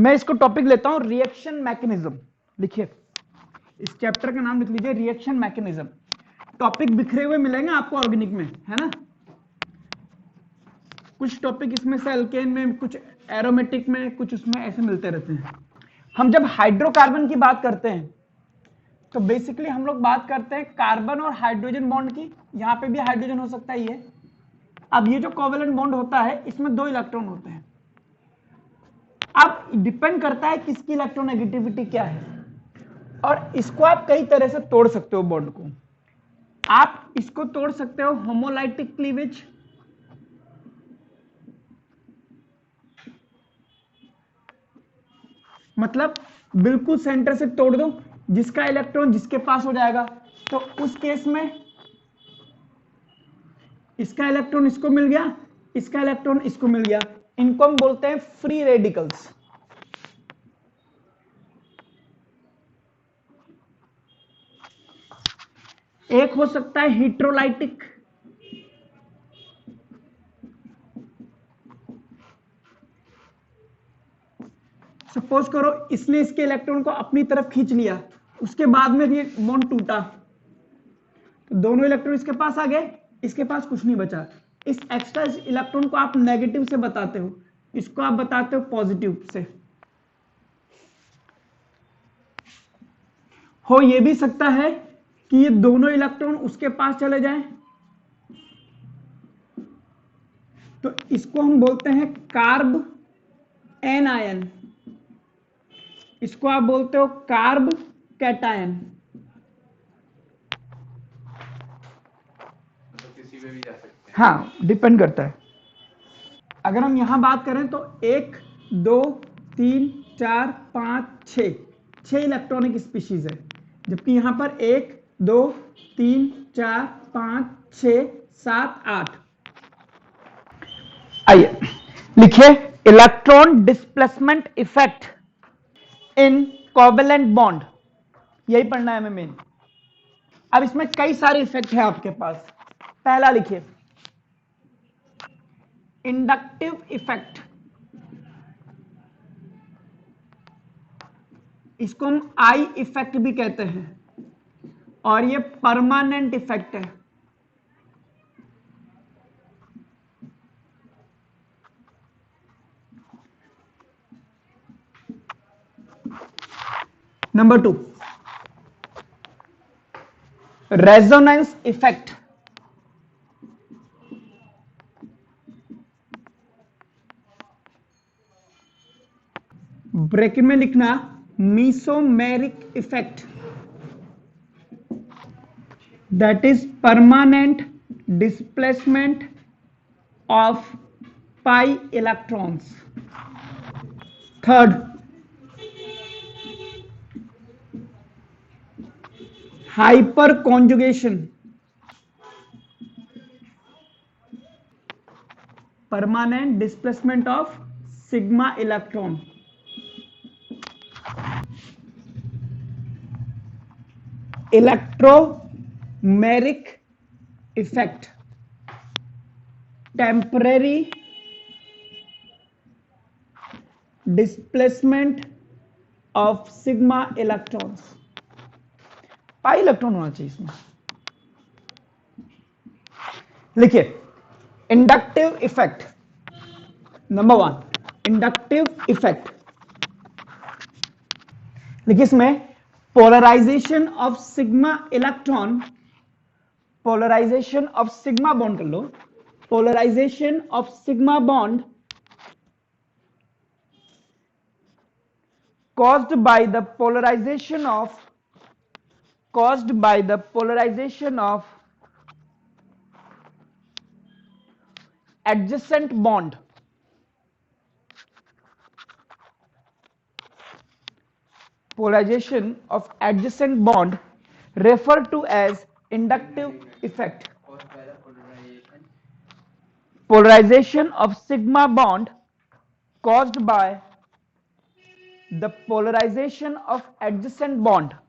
मैं इसको टॉपिक लेता हूं रिएक्शन मैकेनिज्म। लिखिए, इस चैप्टर का नाम लिख लीजिए रिएक्शन मैकेनिज्म। टॉपिक बिखरे हुए मिलेंगे आपको ऑर्गेनिक में, है ना। कुछ टॉपिक इसमें से अल्केन में, कुछ एरोमेटिक में, कुछ उसमें ऐसे मिलते रहते हैं। हम जब हाइड्रोकार्बन की बात करते हैं तो बेसिकली हम लोग बात करते हैं कार्बन और हाइड्रोजन बॉन्ड की। यहां पे भी हाइड्रोजन हो सकता है ये। अब ये जो कोवेलेंट बॉन्ड होता है इसमें 2 इलेक्ट्रॉन होते हैं। अब डिपेंड करता है किसकी इलेक्ट्रोनेगेटिविटी क्या है, और इसको आप कई तरह से तोड़ सकते हो बॉन्ड को। आप इसको तोड़ सकते हो होमोलाइटिक क्लीवेज, मतलब बिल्कुल सेंटर से तोड़ दो, जिसका इलेक्ट्रॉन जिसके पास हो जाएगा। तो उस केस में इसका इलेक्ट्रॉन इसको मिल गया, इसका इलेक्ट्रॉन इसको मिल गया। इनको हम बोलते हैं फ्री रेडिकल्स। एक हो सकता है हेटेरोलाइटिक, सपोज करो इसने इसके इलेक्ट्रॉन को अपनी तरफ खींच लिया, उसके बाद में ये बॉन्ड टूटा, तो दोनों इलेक्ट्रॉन इसके पास आ गए, इसके पास कुछ नहीं बचा। इस एक्स्ट्रा इलेक्ट्रॉन को आप नेगेटिव से बताते हो, इसको आप बताते हो पॉजिटिव से। हो ये भी सकता है कि ये दोनों इलेक्ट्रॉन उसके पास चले जाएं, तो इसको हम बोलते हैं कार्ब एनायन, इसको आप बोलते हो कार्ब कैटायन। किसी पे भी जा सकते हैं। हाँ, डिपेंड करता है। अगर हम यहां बात करें तो 1 2 3 4 5 6 इलेक्ट्रॉनिक स्पीशीज है, जबकि यहां पर 1 2 3 4 5 6 7 8। आइए लिखिए electron displacement effect in covalent bond, यही पढ़ना है हमें मेन। अब इसमें कई सारे इफेक्ट है आपके पास। पहला लिखिए इंडक्टिव इफेक्ट, इसको हम आई इफेक्ट भी कहते हैं, और ये परमानेंट इफेक्ट है। नंबर 2 रेजोनेंस इफेक्ट, ब्रैकेट में लिखना मीसोमेरिक effect, that is permanent displacement of pi electrons. Third, hyperconjugation, permanent displacement of sigma electron. Electromeric effect, temporary displacement of sigma electrons. Pi electron होना चाहिए इसमें। लिखिए inductive effect, number 1 inductive effect. लिखिए इसमें polarisation of sigma electron, polarisation of sigma bond कर लो, polarisation of sigma bond caused by the polarization of adjacent bond, polarization of adjacent bond referred to as inductive effect. Polarization of sigma bond caused by the polarization of adjacent bond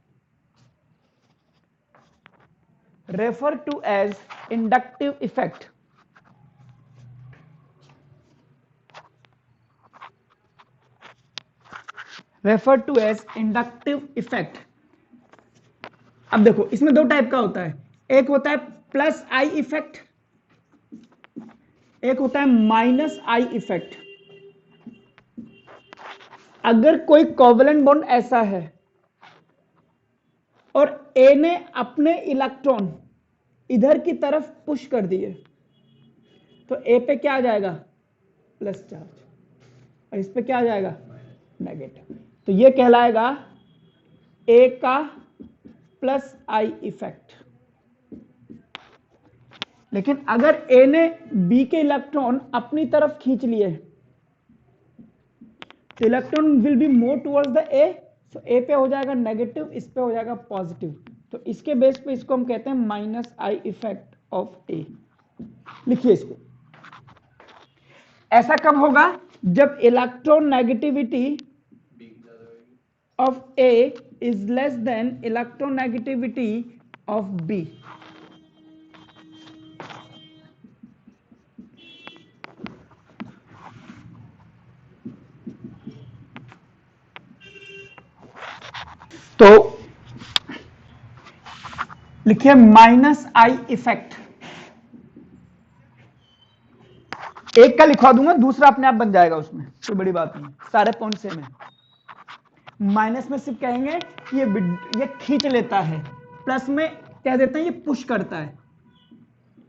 referred to as inductive effect. Refer to as inductive effect. अब देखो इसमें दो type का होता है, एक होता है प्लस आई इफेक्ट, एक होता है माइनस आई इफेक्ट। अगर कोई कोवेलेंट बॉन्ड ऐसा है और ए ने अपने इलेक्ट्रॉन इधर की तरफ पुश कर दिए तो ए पे क्या आ जाएगा, प्लस चार्ज, और इस पे क्या आ जाएगा, नेगेटिव। तो ये कहलाएगा ए का प्लस आई इफेक्ट। लेकिन अगर ए ने बी के इलेक्ट्रॉन अपनी तरफ खींच लिए तो electron will be move towards the A, so A पे हो जाएगा नेगेटिव, इस पे हो जाएगा पॉजिटिव। तो इसके बेस पे इसको हम कहते हैं minus I effect of A. लिखिए इसको, ऐसा कब होगा, जब electronegativity of A is less than electronegativity of B. तो लिखिए माइनस आई इफेक्ट। एक का लिखवा दूंगा, दूसरा अपने आप बन जाएगा, उसमें कोई बड़ी बात नहीं, सारे पॉइंट सेम है। माइनस में सिर्फ कहेंगे कि ये खींच लेता है, प्लस में कह देते हैं ये पुश करता है,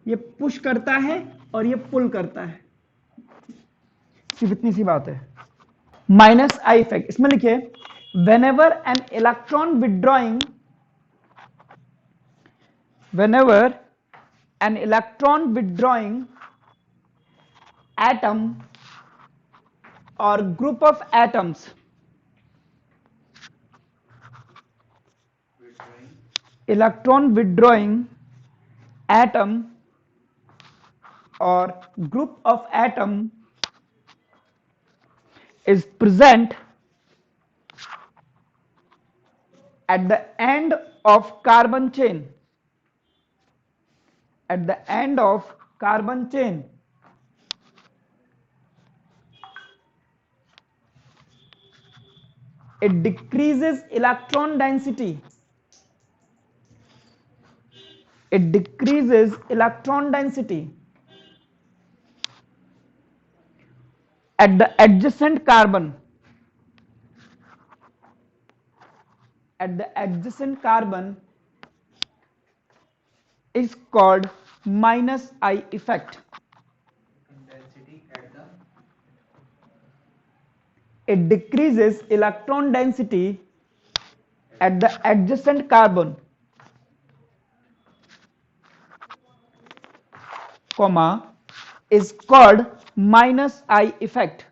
ये पुश करता है और ये पुल करता है, सिर्फ इतनी सी बात है। माइनस आई इफेक्ट, इसमें लिखिए whenever an electron withdrawing atom or group of atoms electron withdrawing atom or group of atom is present at the end of carbon chain, at the end of carbon chain, it decreases electron density, it decreases electron density at the adjacent carbon, at the adjacent carbon is called minus I effect. Intensity at the, it decreases electron density at the adjacent carbon, comma, is called minus I effect.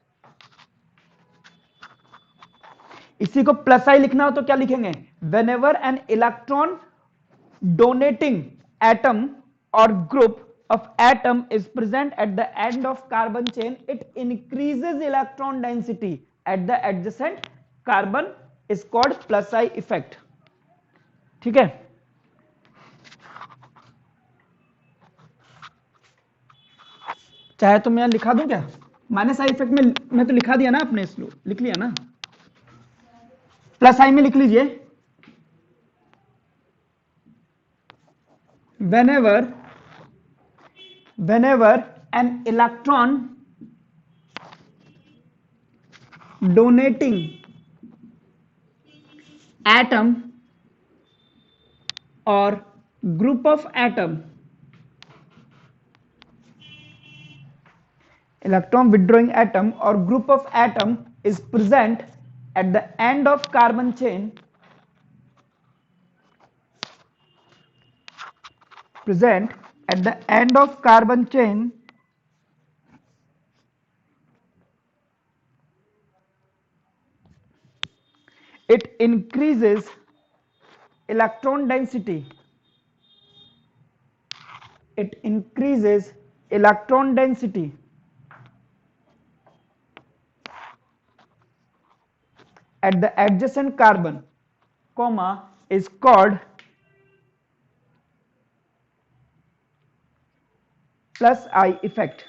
इसी को plus आई लिखना हो तो क्या लिखेंगे, whenever an electron donating atom or group of atom is present at the end of carbon chain, it increases electron density at the adjacent carbon is called plus I effect. ठीक है, चाहे तो मैं यहां लिखा दूं क्या, माइनस आई इफेक्ट में मैं तो लिखा दिया ना आपने, इसलिए लिख लिया ना, प्लस आई में लिख लीजिए, whenever an electron donating atom or group of atom, electron withdrawing atom or group of atom is present at the end of carbon chain, present at the end of carbon chain, it increases electron density, it increases electron density at the adjacent carbon, comma, is called plus I effect.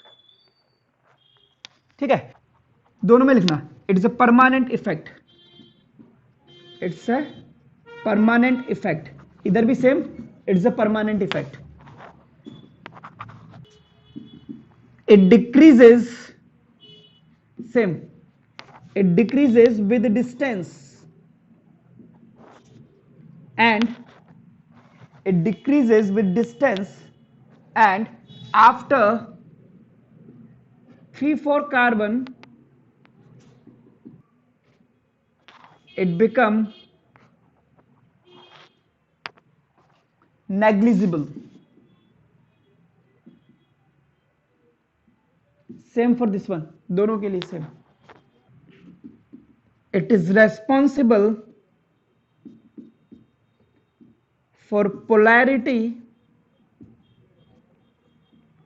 ठीक है, दोनों में लिखना, it is a permanent effect. It's a permanent effect, इधर भी same, it's a permanent effect. It decreases, same, it decreases with distance, and it decreases with distance, and after 3-4 carbon it become negligible. Same for this one, दोनों के लिए same. It is responsible for polarity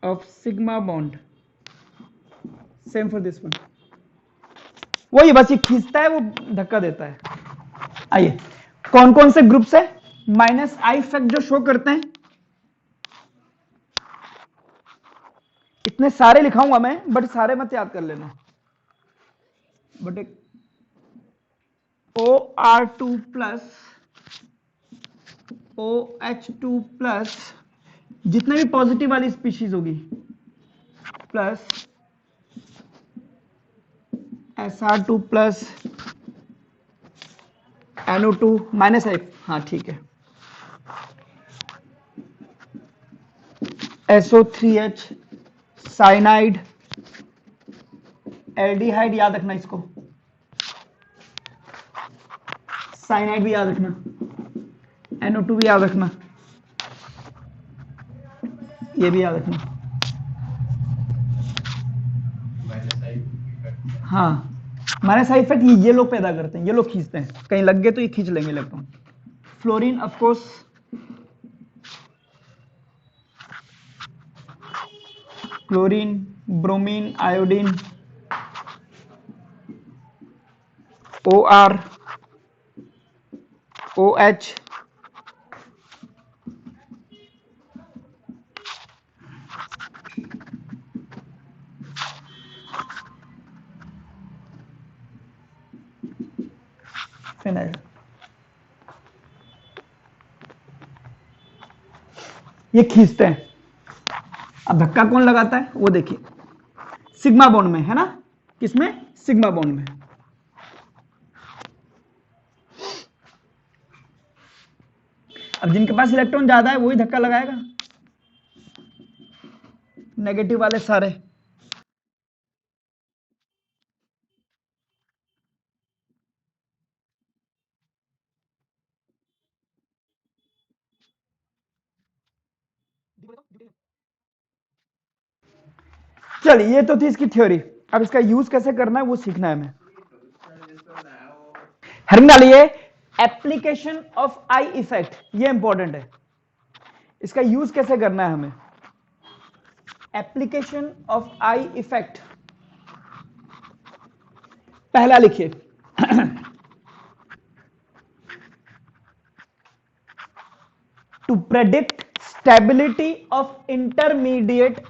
of sigma bond. Same for this one. वही बस ये खींचता है, वो धक्का देता है. आइए, कौन कौन से ग्रुप से माइनस आई इफेक्ट जो शो करते हैं, इतने सारे लिखाऊंगा मैं, बट सारे मत याद कर लेना. बट एक OR2 प्लस OH2 प्लस जितने भी पॉजिटिव वाली स्पीशीज होगी plus SR2 plus NO2 minus आई, हाँ ठीक है, SO3H साइनाइड एल्डिहाइड, याद रखना इसको, साइनाइड भी याद रखना, NO2 भी याद रखना, ये भी याद रखना. हाँ, माइनस आई इफेक्ट ये लोग पैदा करते हैं, ये लोग खींचते हैं, कहीं लग गए तो ये खींच लेंगे electron. Fluorine of course, chlorine, bromine, iodine, OR, OH, phenyl. ये खींचते हैं. अब धक्का कौन लगाता है वो देखिए, सिग्मा बॉन्ड में है ना, किसमें, सिग्मा बॉन्ड में. अब जिनके पास इलेक्ट्रॉन ज्यादा है वही धक्का लगाएगा, नेगेटिव वाले सारे. चलिए, ये तो थी इसकी थ्योरी. अब इसका यूज कैसे करना है वो सीखना है हमें. हर डालिए एप्लीकेशन ऑफ आई इफेक्ट, ये इंपॉर्टेंट है. इसका यूज कैसे करना है हमें, एप्लीकेशन ऑफ आई इफेक्ट. पहला लिखिए to predict stability of intermediate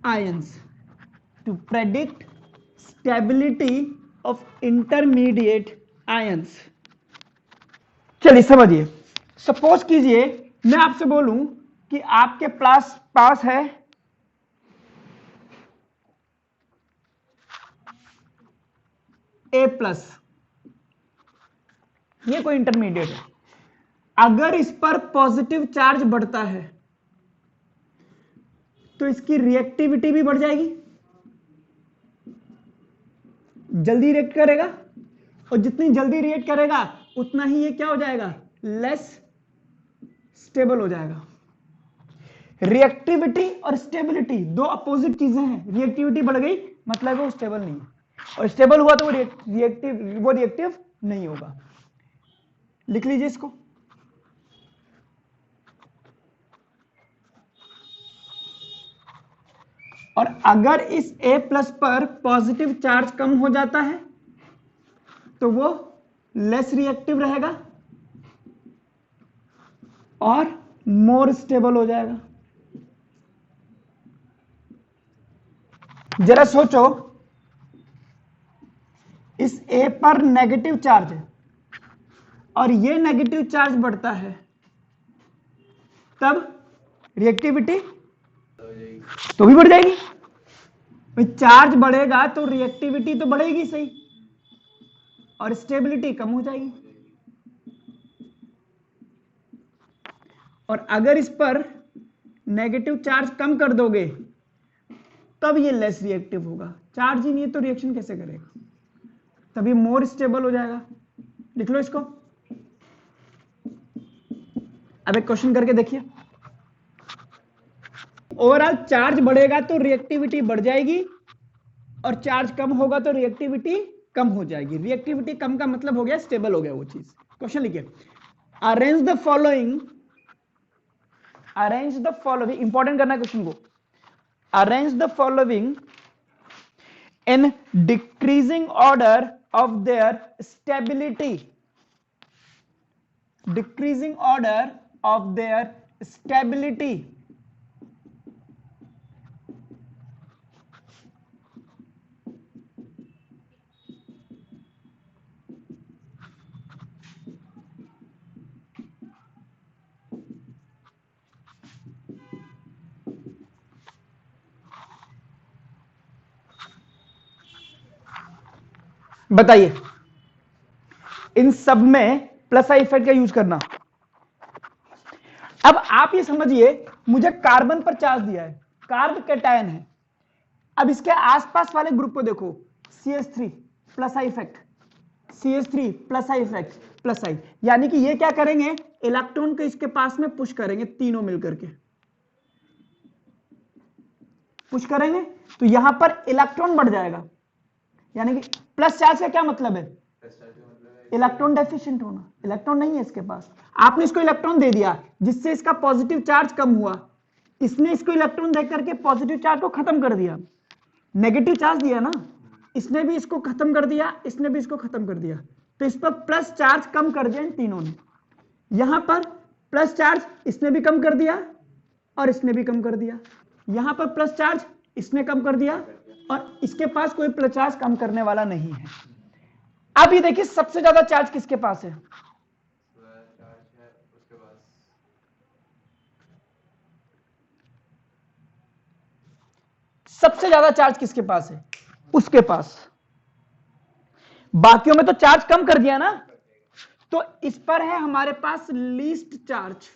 ions, to predict stability of intermediate ions. चलिए समझिए, सपोज कीजिए मैं आपसे बोलूं कि आपके पास है A+, ये कोई इंटरमीडिएट है. अगर इस पर पॉजिटिव चार्ज बढ़ता है तो इसकी रिएक्टिविटी भी बढ़ जाएगी, जल्दी रिएक्ट करेगा, और जितनी जल्दी रिएक्ट करेगा उतना ही ये क्या हो जाएगा, लेस स्टेबल हो जाएगा. रिएक्टिविटी और स्टेबिलिटी दो अपोजिट चीजें हैं. रिएक्टिविटी बढ़ गई मतलब वो स्टेबल नहीं है, और स्टेबल हुआ तो वो रिएक्टिव नहीं होगा. लिख लीजिए इसको. और अगर इस A+ पर पॉजिटिव चार्ज कम हो जाता है तो वो लेस रिएक्टिव रहेगा और मोर स्टेबल हो जाएगा. जरा सोचो, इस A पर नेगेटिव चार्ज है और ये नेगेटिव चार्ज बढ़ता है, तब रिएक्टिविटी तो भी बढ़ जाएगी। भाई चार्ज बढ़ेगा तो रिएक्टिविटी तो बढ़ेगी सही, और स्टेबिलिटी कम हो जाएगी। और अगर इस पर नेगेटिव चार्ज कम कर दोगे तब ये लेस रिएक्टिव होगा। चार्ज ही नहीं है तो रिएक्शन कैसे करेगा? तभी मोर स्टेबल हो जाएगा। लिख लो इसको। अब एक क्वेश्चन करके देखिए। ओवरऑल चार्ज बढ़ेगा तो रिएक्टिविटी बढ़ जाएगी, और चार्ज कम होगा तो रिएक्टिविटी कम हो जाएगी। रिएक्टिविटी कम का मतलब हो गया स्टेबल हो गया वो चीज। क्वेश्चन लिखिए, arrange the following, arrange the following, important करना क्वेश्चन को। Arrange the following in decreasing order of their stability, decreasing order of their stability. बताइए, इन सब में प्लस आई इफेक्ट का यूज करना। अब आप ये समझिए, मुझे कार्बन पर चार्ज दिया है, कार्ब कैटायन है। अब इसके आसपास वाले ग्रुप को देखो, CH3 plus I effect, CH3 plus I effect, plus I, यानी कि ये क्या करेंगे, इलेक्ट्रॉन को इसके पास में पुश करेंगे, तीनों मिलकर के पुश करेंगे, तो यहां पर इलेक्ट्रॉन बढ़ जाएगा। यानी कि प्लस चार्ज का क्या मतलब है? इलेक्ट्रॉन डेफिशिएंट होना, इलेक्ट्रॉन नहीं है इसके पास। आपने इसको इलेक्ट्रॉन दे दिया जिससे इसका पॉजिटिव चार्ज कम हुआ, इसने इसको इलेक्ट्रॉन दे करके पॉजिटिव चार्ज को खत्म कर दिया। नेगेटिव चार्ज दिया ना, इसने भी इसको खत्म कर दिया, इसने भी इसको खत्म कर दिया, तो इस पर प्लस चार्ज कम कर दिया इन तीनों ने। यहां पर प्लस चार्ज इसने भी कम कर दिया और इसने भी कम कर दिया, यहां पर प्लस चार्ज इसने कम कर दिया और इसके पास कोई प्लस चार्ज कम करने वाला नहीं है। अब ये देखिए सबसे ज्यादा चार्ज किसके पास है? सबसे ज्यादा चार्ज किसके पास है? उसके पास। बाकियों में तो चार्ज कम कर दिया ना, तो इस पर है हमारे पास लीस्ट चार्ज।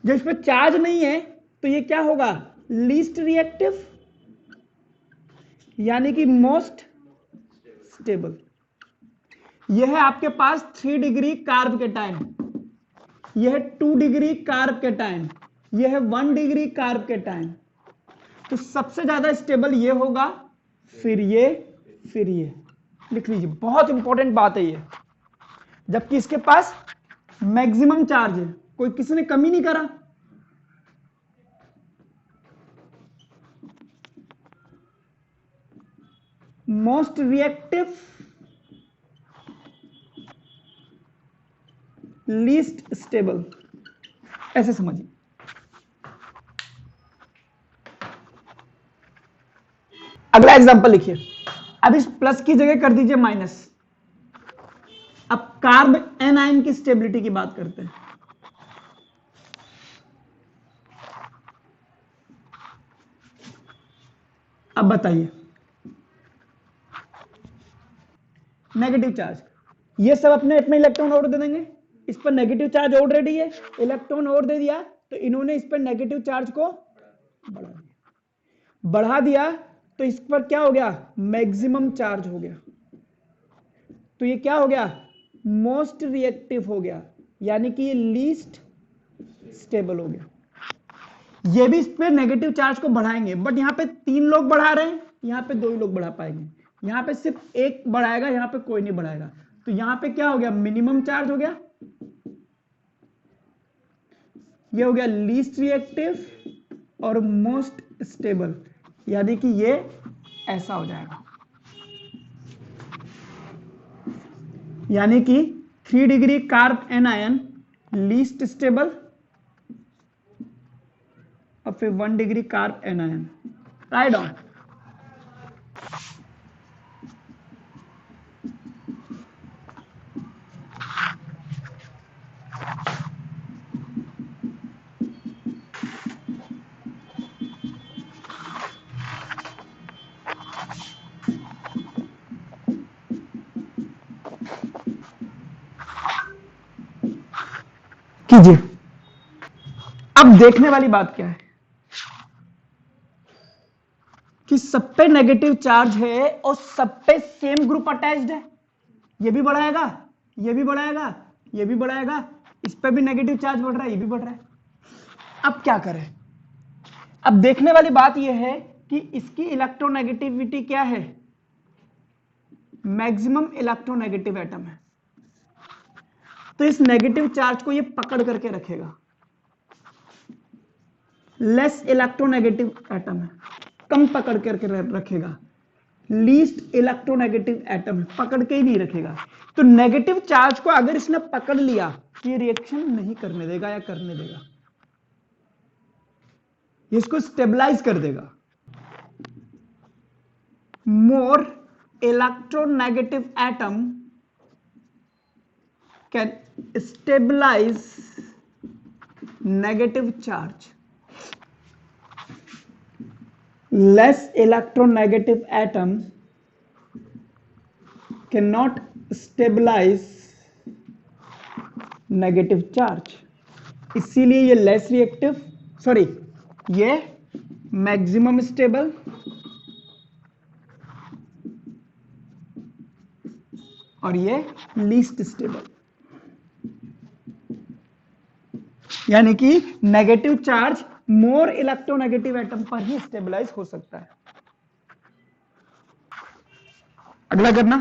जब इस पर चार्ज नहीं है तो ये क्या होगा? लीस्ट रिएक्टिव, यानी कि मोस्ट स्टेबल। यह है आपके पास 3 डिग्री कार्ब कैटायन, यह है 2 डिग्री कार्ब कैटायन, यह है 1 डिग्री कार्ब कैटायन। तो सबसे ज्यादा स्टेबल ये होगा, फिर ये, फिर ये। लिख लीजिए, बहुत इंपॉर्टेंट बात है ये। जबकि इसके पास मैक्सिमम चार्ज है, कोई किसी ने कमी नहीं करा। मोस्ट रिएक्टिव, लीस्ट स्टेबल, ऐसे समझिए। अगला एग्जांपल लिखिए। अब इस प्लस की जगह कर दीजिए माइनस। अब कार्ब एनायन की स्टेबिलिटी की बात करते हैं। अब बताइए, नेगेटिव चार्ज, ये सब अपने अपने इलेक्ट्रॉन और दे देंगे। इस पर नेगेटिव चार्ज ऑलरेडी है, इलेक्ट्रॉन और दे दिया तो इन्होंने इस पर नेगेटिव चार्ज को बढ़ा दिया, तो इस पर क्या हो गया? मैक्सिमम चार्ज हो गया। तो ये क्या हो गया? मोस्ट रिएक्टिव हो गया, यानी कि ये लीस्ट स्टेबल हो गया। ये भी इस पे नेगेटिव चार्ज को बढ़ाएंगे, बट यहां पे 3 लोग बढ़ा रहे हैं, यहां पे 2 ही लोग बढ़ा पाएंगे। यहां पे सिर्फ एक बढ़ाएगा, यहां पे कोई नहीं बढ़ाएगा। तो यहां पे क्या हो गया? मिनिमम चार्ज हो गया, ये हो गया लीस्ट रिएक्टिव और मोस्ट स्टेबल, यानी कि ये ऐसा हो जाएगा। यानी कि 3 degree carb anion least stable और फिर 1 degree carb anion. Right on. कीजिए। अब देखने वाली बात क्या है कि सब पे नेगेटिव चार्ज है और सब पे सेम ग्रुप अटैच्ड है। ये भी बढ़ाएगा, ये भी बढ़ाएगा, ये भी बढ़ाएगा, इस पे भी नेगेटिव चार्ज बढ़ रहा है, ये भी बढ़ रहा है। अब क्या करें? अब देखने वाली बात यह है कि इसकी इलेक्ट्रोनेगेटिविटी क्या है? मैक्सिमम इलेक्ट्रोनेगेटिव एटम है, तो इस नेगेटिव चार्ज को ये पकड़ करके रखेगा। लेस इलेक्ट्रोनेगेटिव एटम है, कम पकड़ करके रखेगा। लीस्ट इलेक्ट्रोनेगेटिव एटम है, पकड़ के ही नहीं रखेगा। तो नेगेटिव चार्ज को अगर इसने पकड़ लिया तो ये रिएक्शन नहीं करने देगा या करने देगा, ये इसको स्टेबलाइज कर देगा। More electronegative atom can stabilize negative charge. Less electronegative atom cannot stabilize negative charge, इसीलिए ये लेस रिएक्टिव, सॉरी ये मैक्सिमम स्टेबल और ये लीस्ट स्टेबल। यानी कि negative charge more electronegative atom पर ही स्टेबलाइज हो सकता है। अगला करना।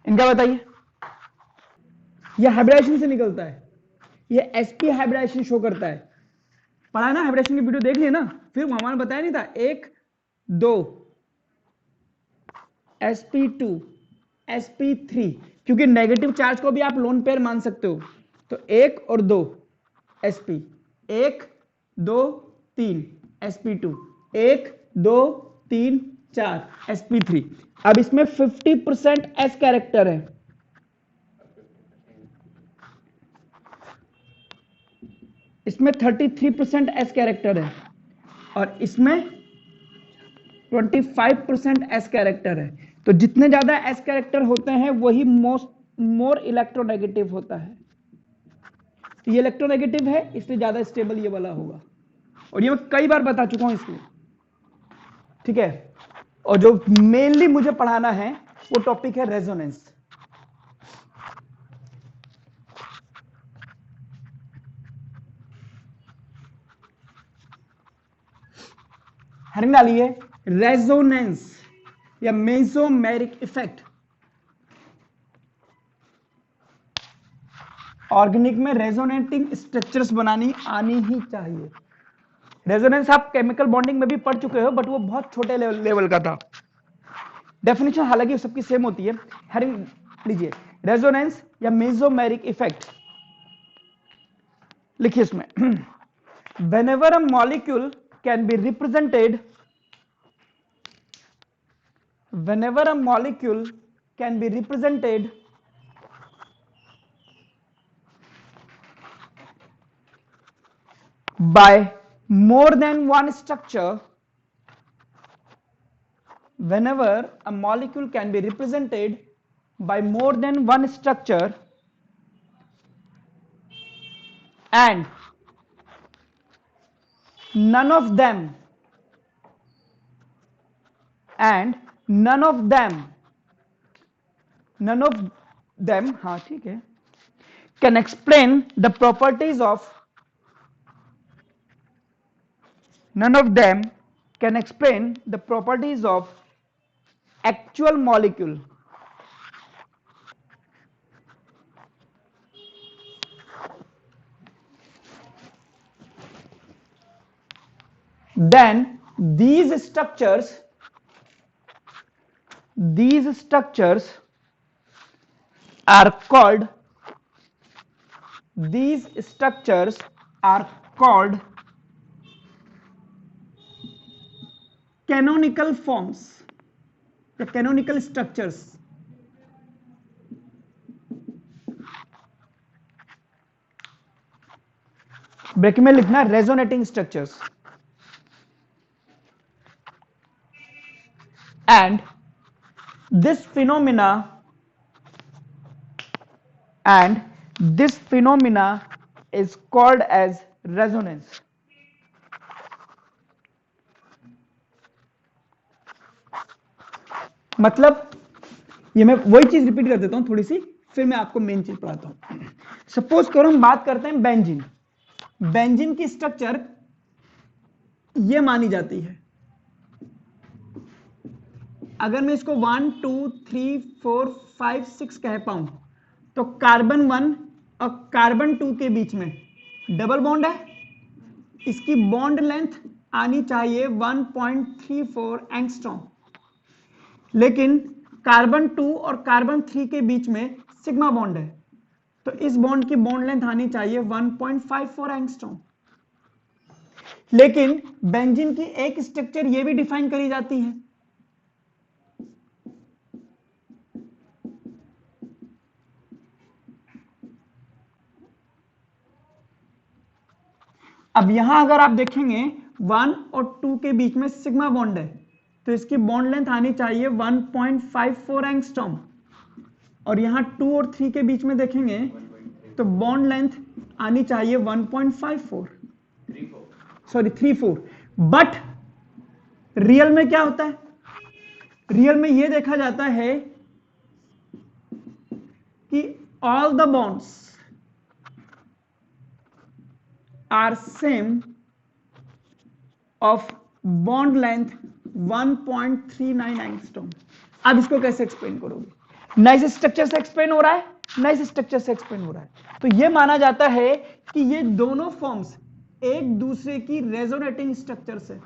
इनका बताइए। यह हाइब्रिडेशन से निकलता है, यह sp हाइब्रिडेशन शो करता है। पढ़ा है ना, हाइब्रिडेशन की वीडियो देख लिए ना, फिर हमारे बताया नहीं था 1 2 sp2 sp3, क्योंकि नेगेटिव चार्ज को भी आप लोन पेयर मान सकते हो। तो 1 और 2 sp, 1 2 3 sp2, 1 2 3 4 sp3। अब इसमें 50% s कैरेक्टर है, इसमें 33% एस कैरेक्टर है और इसमें 25% एस कैरेक्टर है। तो जितने ज्यादा एस कैरेक्टर होते हैं वही मोर इलेक्ट्रोनेगेटिव होता है। तो ये इलेक्ट्रोनेगेटिव है इसलिए ज्यादा स्टेबल ये वाला होगा, और ये मैं कई बार बता चुका हूं इसलिए, ठीक है। और जो मेनली मुझे पढ़ाना है वो टॉपिक है रेजोनेंस। हेडिंग डालिए रेजोनेंस या मेसोमेरिक इफेक्ट। ऑर्गेनिक में रेजोनेटिंग स्ट्रक्चर्स बनानी आनी ही चाहिए। रेजोनेंस आप केमिकल बॉन्डिंग में भी पढ़ चुके हो, बट वो बहुत छोटे लेवल का था। डेफिनेशन हालांकि सबकी सेम होती है। हेडिंग लीजिए रेजोनेंस या मेसोमेरिक इफेक्ट, लिखिए इसमें whenever a molecule can be represented, whenever a molecule can be represented by more than one structure, whenever a molecule can be represented by more than one structure and none of them हाँ ठीक है, can explain the properties of, none of them can explain the properties of actual molecule, then these structures are called canonical forms. या canonical structures, bracket में लिखना resonating structures, and this phenomena is called as resonance. मतलब ये मैं वही चीज repeat कर देता हूं थोड़ी सी, फिर मैं आपको मेन चीज पढ़ाता हूं। सपोज करो हम बात करते हैं बेंजीन। बेंजीन की स्ट्रक्चर ये मानी जाती है, अगर मैं इसको 1 2 3 4 5 6 कह पाऊं तो कार्बन 1 और कार्बन 2 के बीच में डबल बॉन्ड है, इसकी बॉन्ड लेंथ आनी चाहिए 1.34 एंगस्ट्रॉम, लेकिन कार्बन 2 और कार्बन 3 के बीच में सिग्मा बॉन्ड है, तो इस बॉन्ड की बॉन्ड लेंथ आनी चाहिए 1.54 एंगस्ट्रॉम। लेकिन बेंजीन की एक स्ट्रक्चर ये भी डिफाइन करी जाती है, अब यहां अगर आप देखेंगे 1 और 2 के बीच में सिग्मा बॉन्ड है, तो इसकी बॉन्ड लेंथ आनी चाहिए 1.54 एंगस्ट्रॉम, और यहां 2 और 3 के बीच में देखेंगे तो बॉन्ड लेंथ आनी चाहिए 1.34 बट रियल में क्या होता है, रियल में यह देखा जाता है कि all the bonds are same of bond length 1.39 angstrom. अब इसको कैसे एक्सप्लेन करोगे, नाइस स्ट्रक्चर से एक्सप्लेन हो रहा है, नाइस स्ट्रक्चर से एक्सप्लेन हो रहा है, तो यह माना जाता है कि ये दोनों फॉर्म्स एक दूसरे की रेजोनेटिंग स्ट्रक्चर्स है,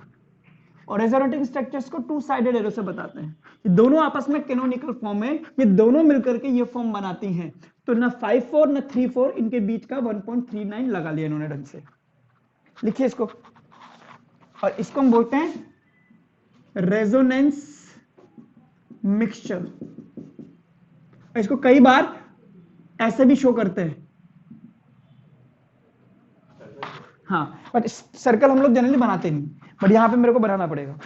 और रेजोनेटिंग स्ट्रक्चर्स को टू साइडेड एरो से बताते हैं। ये दोनों आपस में कैनोनिकल फॉर्म है, ये दोनों मिलकर के ये फॉर्म बनाती हैं, तो ना 5-4 ना 3-4, इनके बीच का 1.39 लगा लिया इन्होंने ढंग से। लिखिए इसको, और इसको हम बोलते हैं रेजोनेंस मिक्सचर। इसको कई बार ऐसे भी शो करते हैं, हाँ, बट सर्कल हम लोग जनरली बनाते नहीं, बट यहां पे मेरे को बनाना पड़ेगा।